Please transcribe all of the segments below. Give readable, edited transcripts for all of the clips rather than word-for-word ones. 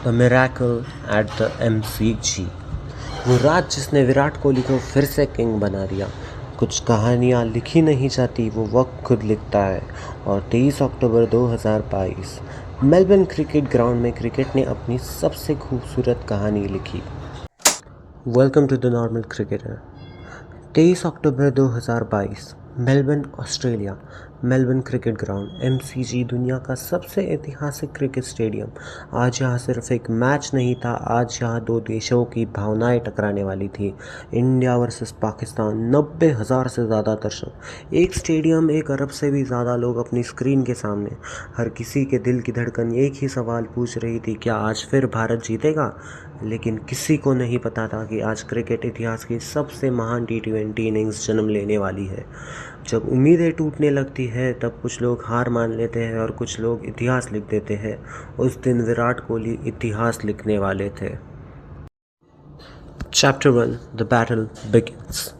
The miracle at the MCG। वो रात जिसने विराट कोहली को फिर से किंग बना दिया। कुछ कहानियाँ लिखी नहीं जाती, वो वक्त खुद लिखता है। और 23 अक्टूबर 2022 मेलबर्न क्रिकेट ग्राउंड में क्रिकेट ने अपनी सबसे खूबसूरत कहानी लिखी। Welcome to the normal cricketer. 23 अक्टूबर 2022 Melbourne, Australia. Melbourne Cricket Ground MCG दुनिया का सबसे ऐतिहासिक क्रिकेट स्टेडियम। आज यहाँ सिर्फ एक मैच नहीं था, आज यहाँ दो देशों की भावनाएं टकराने वाली थी। India versus Pakistan. 90,000 से ज़्यादा दर्शक, एक स्टेडियम, 1 अरब से भी ज़्यादा लोग अपनी स्क्रीन के सामने। हर किसी के दिल की धड़कन एक ही सवाल पूछ रही थी, क्या आज फिर भारत जीतेगा? लेकिन किसी को नहीं पता था कि आज क्रिकेट इतिहास की सबसे महान T20 इनिंग्स जन्म लेने वाली है। जब उम्मीदें टूटने लगती है तब कुछ लोग हार मान लेते हैं और कुछ लोग इतिहास लिख देते हैं। उस दिन विराट कोहली इतिहास लिखने वाले थे। Chapter 1, the battle begins.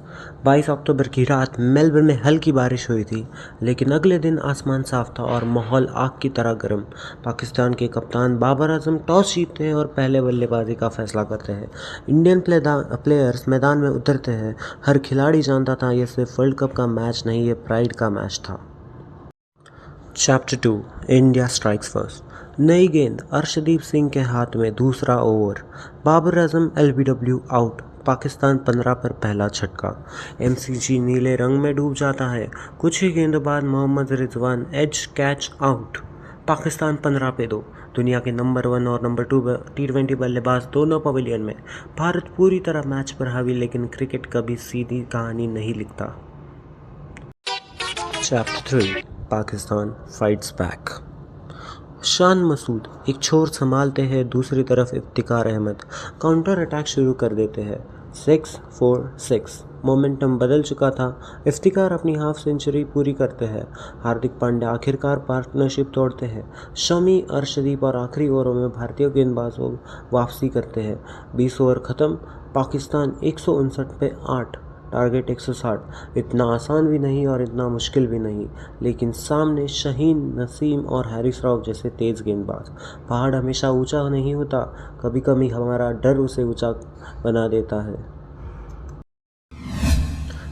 22 अक्टूबर की रात मेलबर्न में हल्की बारिश हुई थी, लेकिन अगले दिन आसमान साफ था और माहौल आग की तरह गर्म। पाकिस्तान के कप्तान बाबर आजम टॉस जीतते हैं और पहले बल्लेबाजी का फैसला करते हैं। इंडियन प्लेयर्स मैदान में उतरते हैं। हर खिलाड़ी जानता था यह सिर्फ वर्ल्ड कप का मैच नहीं, ये प्राइड का मैच था। Chapter 2, India strikes first. नई गेंद, अर्शदीप सिंह के हाथ में दूसरा over. Babar Azam LBW out. Pakistan 15 पर पहला छक्का। MCG नीले रंग में डूब जाता है। कुछ ही गेंद बाद Mohammad Rizwan edge catch out. Pakistan 15 पे 2। दुनिया के नंबर 1 और नंबर 2 T20 बल्लेबाज दोनों पवेलियन में। भारत पूरी तरह मैच पर हावी, लेकिन क्रिकेट कभी सीधी कहानी नहीं लिखता। Chapter 3, Pakistan fights back. Shan Masood एक छोर संभालते हैं, दूसरी तरफ इफ्तिकार अहमद काउंटर अटैक शुरू कर देते हैं। 6-4-6 मोमेंटम बदल चुका था। इफ्तिकार अपनी हाफ सेंचुरी पूरी करते हैं। हार्दिक पांड्या आखिरकार पार्टनरशिप तोड़ते हैं। शमी, अर्शदीप और आखिरी ओवरों में भारतीय गेंदबाजों वापसी करते हैं। 20 ओवर खत्म। पाकिस्तान 159 पे 8, टारगेट 160। इतना आसान भी नहीं और इतना मुश्किल भी नहीं, लेकिन सामने शहीन, नसीम और हैरिस राव जैसे तेज़ गेंदबाज। पहाड़ हमेशा ऊंचा नहीं होता, कभी कभी हमारा डर उसे ऊंचा बना देता है।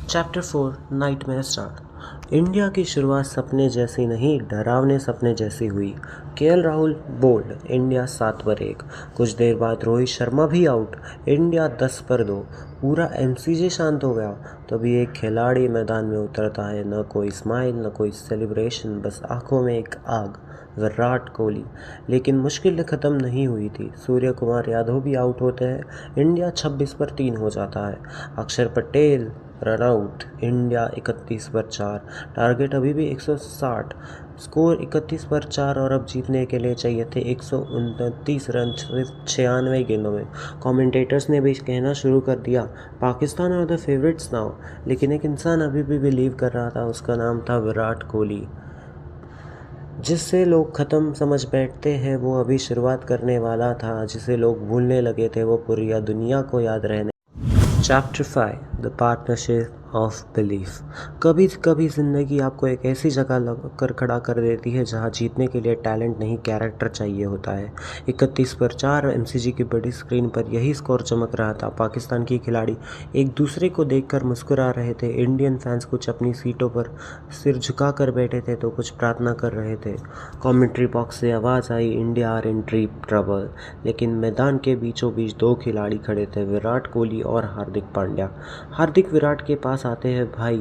Chapter 4, nightmare start. इंडिया की शुरुआत सपने जैसी नहीं, डरावने सपने जैसी हुई। KL राहुल बोल्ड, इंडिया 7 पर 1। कुछ देर बाद रोहित शर्मा भी आउट, इंडिया 10 पर 2। पूरा MCG शांत हो गया। तभी एक खिलाड़ी मैदान में उतरता है। न कोई स्माइल, न कोई सेलिब्रेशन, बस आंखों में एक आग, विराट कोहली। लेकिन मुश्किल ख़त्म नहीं हुई थी। सूर्य कुमार यादव भी आउट होते हैं। इंडिया 26 पर 3 हो जाता है। अक्षर पटेल रन आउट। इंडिया 31 पर 4, टारगेट अभी भी 160। स्कोर 31 पर 4 और अब जीतने के लिए चाहिए थे 129 रन सिर्फ 96 गेंदों में। कमेंटेटर्स ने भी कहना शुरू कर दिया, Pakistan are the favourites now. लेकिन एक इंसान अभी भी बिलीव कर रहा था, उसका नाम था विराट कोहली। जिससे लोग ख़त्म समझ बैठते हैं वो अभी शुरुआत करने वाला था, जिसे लोग भूलने लगे थे वो पूरी दुनिया को याद रहने। Chapter 5, the partnership of belief. कभी कभी ज़िंदगी आपको एक ऐसी जगह कर खड़ा कर देती है जहां जीतने के लिए टैलेंट नहीं, कैरेक्टर चाहिए होता है। 31 पर 4 MCG की बड़ी स्क्रीन पर यही स्कोर चमक रहा था। पाकिस्तान के खिलाड़ी एक दूसरे को देखकर मुस्कुरा रहे थे। इंडियन फैंस कुछ अपनी सीटों पर सिर झुका कर बैठे थे तो कुछ प्रार्थना कर रहे थे। कमेंट्री बॉक्स से आवाज़ आई, India are in deep trouble. लेकिन मैदान के बीचों बीच 2 खिलाड़ी खड़े थे, विराट कोहली और हार्दिक पांड्या। हार्दिक विराट के पास आते हैं, भाई।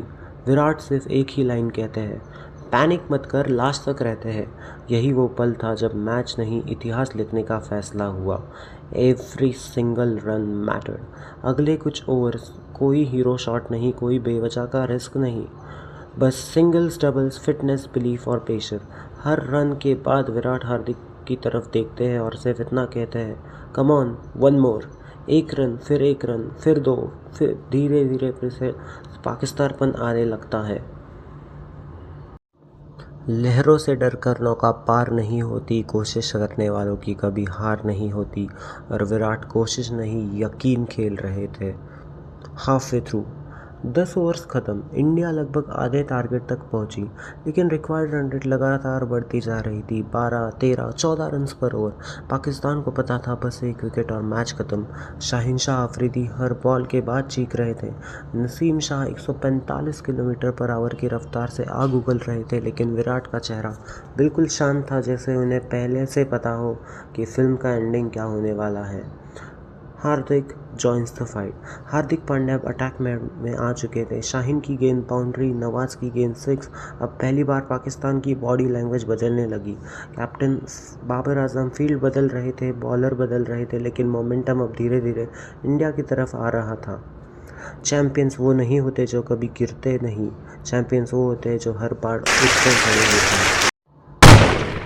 विराट सिर्फ एक ही लाइन कहते हैं, पैनिक मत कर, लास्ट तक रहते हैं। यही वो पल था जब मैच नहीं, इतिहास लिखने का फैसला हुआ। Every single run mattered. अगले कुछ ओवर्स कोई हीरो शॉट नहीं, कोई बेवजह का रिस्क नहीं, बस सिंगल्स, डबल्स, फिटनेस, बिलीफ और पेशेंस। हर रन के बाद विराट हार्दिक की तरफ देखते हैं और सिर्फ इतना कहते हैं, कम ऑन, 1 मोर। 1 रन, फिर 1 रन, फिर 2, फिर धीरे धीरे फिर से पाकिस्तानपन आने लगता है। लहरों से डरकर नौका पार नहीं होती, कोशिश करने वालों की कभी हार नहीं होती। और विराट कोशिश नहीं, यकीन खेल रहे थे। हाफ वे थ्रू 10 ओवर्स खत्म, इंडिया लगभग आधे टारगेट तक पहुंची, लेकिन रिक्वायर्ड रन रेट लगातार बढ़ती जा रही थी। 12, 13, 14 रन्स पर ओवर। पाकिस्तान को पता था बस एक विकेट और मैच खत्म। शाहीन शाह अफरीदी हर बॉल के बाद चीख रहे थे। Naseem Shah 145 kilometre per our की रफ्तार से आग उगल रहे थे, लेकिन विराट का चेहरा बिल्कुल शांत था, जैसे उन्हें पहले से पता हो कि फिल्म का एंडिंग क्या होने वाला है। हार्दिक joins the fight. Hardik Pandya अब अटैक में आ चुके थे। शाहीन की गेंद बाउंड्री, नवाज की गेंद 6। अब पहली बार पाकिस्तान की बॉडी लैंग्वेज बदलने लगी। कैप्टन बाबर आजम फील्ड बदल रहे थे, बॉलर बदल रहे थे, लेकिन मोमेंटम अब धीरे धीरे इंडिया की तरफ आ रहा था। चैंपियंस वो नहीं होते जो कभी गिरते नहीं, चैंपियंस वो होते हैं जो हर बार उठकर खड़े होते हैं।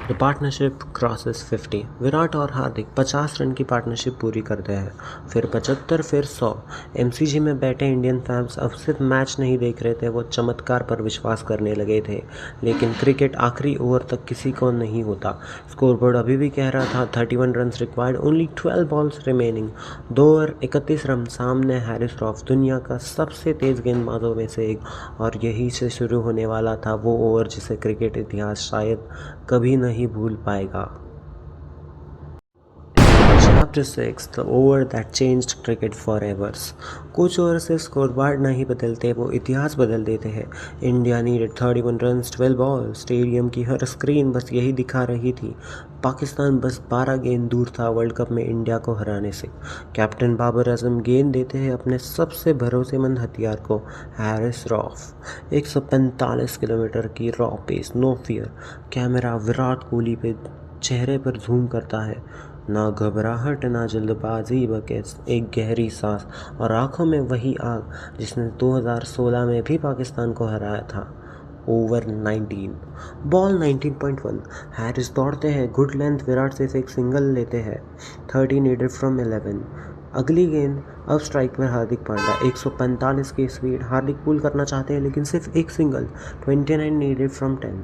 The partnership crosses 50। विराट और हार्दिक 50 रन की पार्टनरशिप पूरी करते हैं, फिर 75, फिर 100। एमसीजी में बैठे इंडियन फैंस अब सिर्फ मैच नहीं देख रहे थे, वो चमत्कार पर विश्वास करने लगे थे। लेकिन क्रिकेट आखिरी ओवर तक किसी को नहीं होता। स्कोरबोर्ड अभी भी कह रहा था 31 run required, only 12 balls remaining. 2 over 31 run. सामने हैरिस रॉफ, दुनिया का सबसे तेज गेंदबाजों में से एक, और यही से शुरू होने वाला था वो ओवर जिसे क्रिकेट इतिहास शायद कभी नहीं भूल पाएगा। Chapter 6 The Over That Changed Cricket Forever। कुछ ओवर से स्कोरबोर्ड नहीं बदलते, वो इतिहास बदल देते हैं। India needed 31 run 12 ball. Stadium की हर स्क्रीन बस यही दिखा रही थी। पाकिस्तान बस 12 गेंद दूर था वर्ल्ड कप में इंडिया को हराने से। कैप्टन बाबर आजम गेंद देते हैं अपने सबसे भरोसेमंद हथियार को, हैरिस रॉफ। 145 किलोमीटर की raw pace, no fear. Camera Virat Kohli पे चेहरे पर जूम करता है। ना घबराहट, ना जल्दबाजी, बस एक गहरी सांस, और आंखों में वही आग जिसने 2016 में भी पाकिस्तान को हराया था। Over 19, ball 19.1। हैरिस दौड़ते हैं, गुड लेंथ, विराट सिर्फ एक सिंगल लेते हैं। 30 नीडेड फ्रॉम 11। अगली गेंद अब स्ट्राइक पर हार्दिक पांड्या, 145 की स्पीड। हार्दिक पुल करना चाहते हैं लेकिन सिर्फ एक single. 29 needed from 10।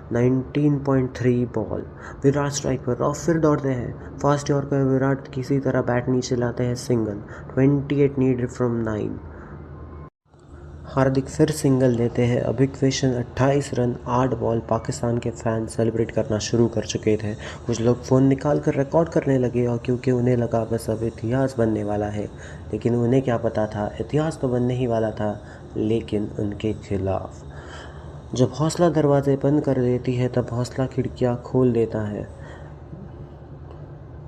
19.3 ball. Virat strike पर, और फिर दौड़ते हैं। फास्ट यॉर्कर, विराट किसी तरह बैट नीचे लाते हैं, सिंगल। 28 needed from 9। हार्दिक फिर सिंगल लेते हैं। अब इक्वेशन 28 रन 8 बॉल। पाकिस्तान के फैन सेलिब्रेट करना शुरू कर चुके थे। कुछ लोग फ़ोन निकाल कर रिकॉर्ड करने लगे, और क्योंकि उन्हें लगा बस अब इतिहास बनने वाला है। लेकिन उन्हें क्या पता था, इतिहास तो बनने ही वाला था, लेकिन उनके खिलाफ। जब हौसला दरवाजे बंद कर देती है, तब हौसला खिड़कियां खोल देता है।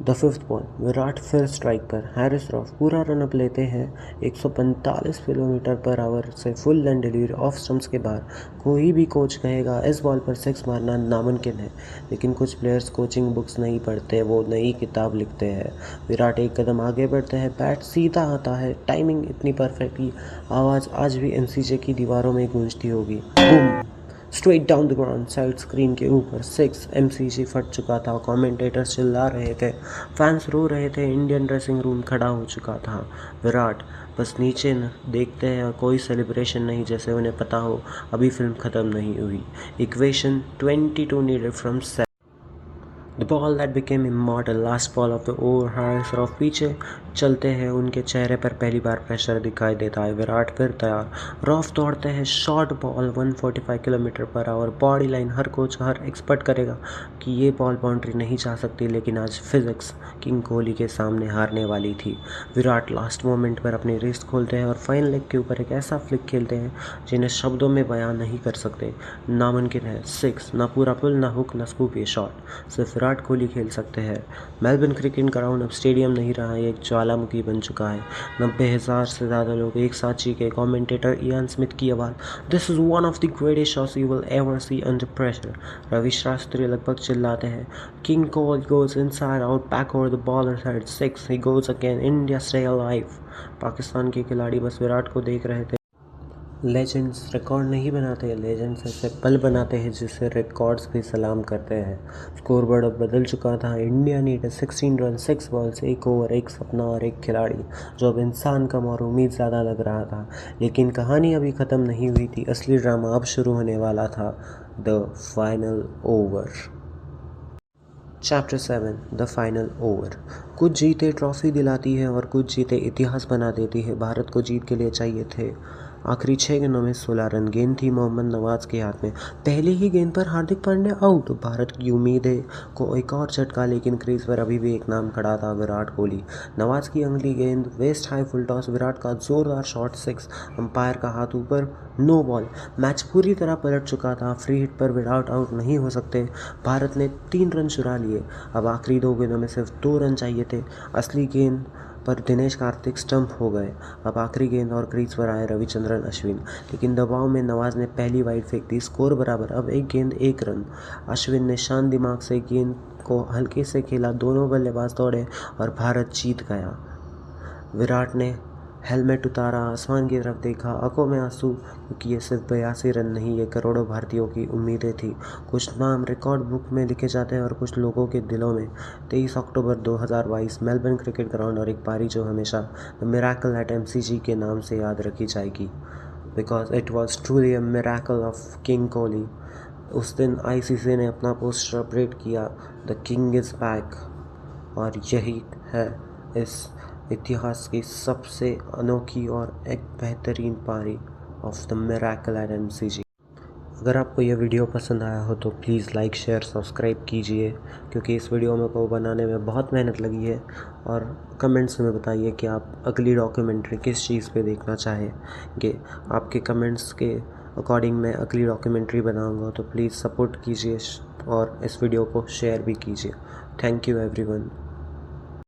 द 5th बॉल, विराट फिर स्ट्राइक पर। हैरिस रॉफ पूरा रनअप लेते हैं। 145 किलोमीटर पर आवर से full length delivery of stumps के बाहर। कोई भी कोच कहेगा इस बॉल पर 6 मारना नामुमकिन है, लेकिन कुछ प्लेयर्स कोचिंग बुक्स नहीं पढ़ते, वो नई किताब लिखते हैं। विराट एक कदम आगे बढ़ते हैं, बैट सीधा आता है, टाइमिंग इतनी परफेक्ट कि आवाज़ आज भी एमसीजे की दीवारों में गूंजती होगी। Boom, straight down the ground, side screen के ऊपर 6। एमसीजी फट चुका था, कमेंटेटर्स चिल्ला रहे थे, फैंस रो रहे थे, इंडियन ड्रेसिंग रूम खड़ा हो चुका था। विराट बस नीचे देखते हैं, कोई सेलिब्रेशन नहीं, जैसे उन्हें पता हो अभी फिल्म ख़त्म नहीं हुई। Equation 22 needed from 7। The ball that became immortal, last ball of the over. Harris rough पीछे चलते हैं, उनके चेहरे पर पहली बार प्रेशर दिखाई देता है। विराट फिर तैयार, रॉफ दौड़ते हैं, short ball 145 kilometre per hour. Body line, हर कोच हर एक्सपर्ट करेगा कि ये बॉल बाउंड्री नहीं जा सकती, लेकिन आज फिजिक्स किंग कोहली के सामने हारने वाली थी। विराट लास्ट मोमेंट पर अपनी रिस्ट खोलते हैं और फाइन लेग के ऊपर एक ऐसा फ्लिक खेलते हैं जिन्हें शब्दों में बयान नहीं कर सकते। नामुमकिन है, 6। ना पूरा पुल, ना हुक, ना स्कूप, ये शॉट सिर्फ विराट कोहली खेल सकते हैं। मेलबर्न क्रिकेट ग्राउंड अब स्टेडियम नहीं रहा, ये एक ज्वालामुखी बन चुका है। 90,000 से ज़्यादा लोग एक साथ चीखे। कमेंटेटर इयान स्मिथ की आवाज़, this is one of the greatest shots you will ever see under pressure. Ravi Shastri लगभग चिल्लाते हैं, king Kohli goes inside out, back over the bowler side, 6, he goes again, India stay alive. Pakistan के खिलाड़ी बस विराट को देख रहे थे। लेजेंड्स रिकॉर्ड नहीं बनाते, लेजेंड्स ऐसे पल बनाते हैं जिससे रिकॉर्ड्स भी सलाम करते हैं। स्कोरबोर्ड अब बदल चुका था। इंडिया नीडेड 16 रन 6 बॉल्स, एक ओवर, एक सपना और एक खिलाड़ी, जो अब इंसान कम और उम्मीद ज़्यादा लग रहा था। लेकिन कहानी अभी ख़त्म नहीं हुई थी, असली ड्रामा अब शुरू होने वाला था। The final over. Chapter 7 the final over. कुछ जीतें ट्रॉफी दिलाती है और कुछ जीतें इतिहास बना देती है। भारत को जीत के लिए चाहिए थे आखिरी 6 गेंदों में 16 रन। गेंद थी मोहम्मद नवाज के हाथ में। पहली ही गेंद पर हार्दिक पांड्या आउट। भारत की उम्मीदें को एक और झटका, लेकिन क्रीज पर अभी भी एक नाम खड़ा था, विराट कोहली। नवाज की अगली गेंद waist high full toss, Virat का जोरदार शॉट 6, अंपायर का हाथ ऊपर, नो बॉल। मैच पूरी तरह पलट चुका था। फ्री हिट पर विराट आउट नहीं हो सकते। भारत ने 3 रन चुरा लिए। अब आखिरी 2 गेंदों में सिर्फ 2 रन चाहिए थे। असली गेंद पर दिनेश कार्तिक स्टंप हो गए। अब आखिरी गेंद और क्रीज पर आए रविचंद्रन अश्विन, लेकिन दबाव में नवाज ने पहली वाइड फेंक दी। स्कोर बराबर। अब 1 गेंद 1 रन। अश्विन ने शांत दिमाग से गेंद को हल्के से खेला। दोनों बल्लेबाज दौड़े और भारत जीत गया। विराट ने हेलमेट उतारा, आसमान की तरफ देखा, आंखों में आंसू, क्योंकि ये सिर्फ 82 रन नहीं, ये करोड़ों भारतीयों की उम्मीदें थी। कुछ नाम रिकॉर्ड बुक में लिखे जाते हैं और कुछ लोगों के दिलों में। 23 अक्टूबर 2022, मेलबर्न क्रिकेट ग्राउंड, और एक पारी जो हमेशा द मिरेकल एट MCG के नाम से याद रखी जाएगी, because it was truly a miracle of king Kohli. उस दिन ICC ने अपना पोस्टर अपडेट किया, द किंग इज़ बैक, और यही है इस इतिहास की सबसे अनोखी और एक बेहतरीन पारी of the miracle at MCG। अगर आपको यह वीडियो पसंद आया हो तो प्लीज़ लाइक, शेयर, सब्सक्राइब कीजिए, क्योंकि इस वीडियो में को बनाने में बहुत मेहनत लगी है। और कमेंट्स में बताइए कि आप अगली डॉक्यूमेंट्री किस चीज़ पे देखना चाहेंगे। आपके कमेंट्स के अकॉर्डिंग मैं अगली डॉक्यूमेंट्री बनाऊंगा, तो प्लीज़ सपोर्ट कीजिए और इस वीडियो को शेयर भी कीजिए। Thank you everyone.